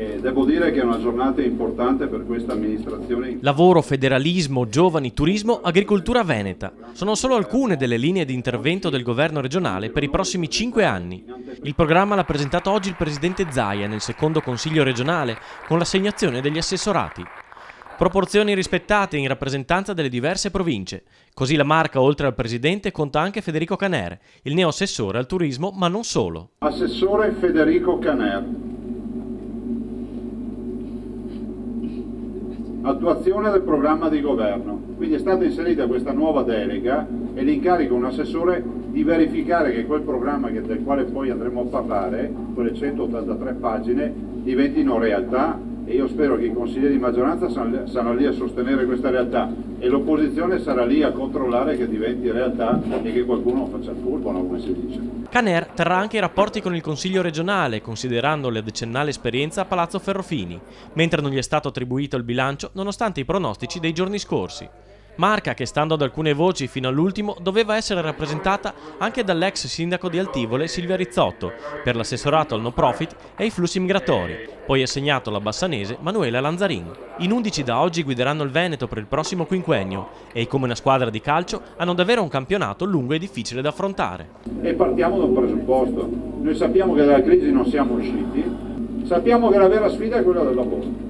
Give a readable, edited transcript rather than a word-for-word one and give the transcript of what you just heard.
Devo dire che è una giornata importante per questa amministrazione. Lavoro, federalismo, giovani, turismo, agricoltura veneta. Sono solo alcune delle linee di intervento del governo regionale per i prossimi 5 anni. Il programma l'ha presentato oggi il presidente Zaia nel secondo consiglio regionale con l'assegnazione degli assessorati. Proporzioni rispettate in rappresentanza delle diverse province. Così la Marca, oltre al presidente, conta anche Federico Caner, il neo-assessore al turismo, ma non solo. Assessore Federico Caner. Attuazione del programma di governo. Quindi è stata inserita questa nuova delega e l'incarico a un assessore di verificare che quel programma del quale poi andremo a parlare, quelle 183 pagine, diventino realtà, e io spero che i consiglieri di maggioranza saranno lì a sostenere questa realtà e l'opposizione sarà lì a controllare che diventi realtà e che qualcuno faccia il furbo, no, come si dice. Caner terrà anche i rapporti con il Consiglio regionale, considerando la decennale esperienza a Palazzo Ferrofini, mentre non gli è stato attribuito il bilancio nonostante i pronostici dei giorni scorsi. Marca che, stando ad alcune voci fino all'ultimo, doveva essere rappresentata anche dall'ex sindaco di Altivole Silvia Rizzotto per l'assessorato al no profit e ai flussi migratori, poi assegnato alla bassanese Manuela Lanzarin. In 11 da oggi guideranno il Veneto per il prossimo quinquennio e, come una squadra di calcio, hanno davvero un campionato lungo e difficile da affrontare. E partiamo da un presupposto. Noi sappiamo che dalla crisi non siamo usciti, sappiamo che la vera sfida è quella del lavoro.